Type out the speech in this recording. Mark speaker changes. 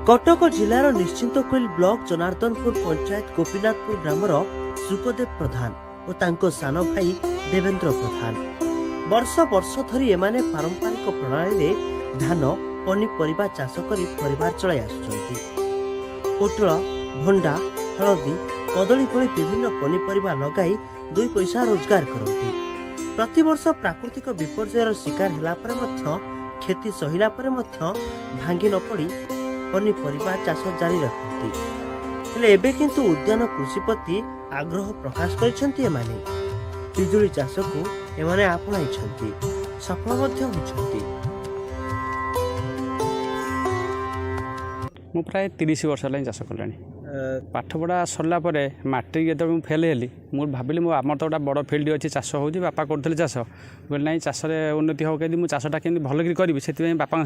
Speaker 1: Cuttack जिलार निश्चिंतकोइल block Janardanpur panchayat Gopinathpur grammar Sukhdev प्रधान और तांको सान भाई देवेंद्र प्रधान वर्ष वर्ष धरी एमाने पारंपरिक प्रणाली धान पनीपरिबा चाष करी परिवार चलाई आसुछन्ति। पोटल भंडा हलदी कदली भली विभिन्न पनीपरिबा लगाई दुई पैसा रोजगार करती। प्रतिवर्ष प्राकृतिक विपर्ययर शिकार होला परे मध्य खेती सहिला परे मध्य भांगी न पड़ी पनीपरिबा चाष जारी रखती। हेले एबे किंतु उद्यान कृषि प्रति आग्रह प्रकाश करिसेंति एमाने पिजुली चाष को एमाने आपणाइछन्ति, सफल मध्य होइछन्ति।
Speaker 2: मु प्राय 30 वर्ष है चाष कला पाठपढ़ा सरला मैट्रिक जो फेल हेली मुझे भाविली आम तो गोटे बड़ फिल्ड अच्छी चाष हो बापा करते चाष ना चाष उन्नति हम कहीं मुझे चाषटा केमी भल करी से बापा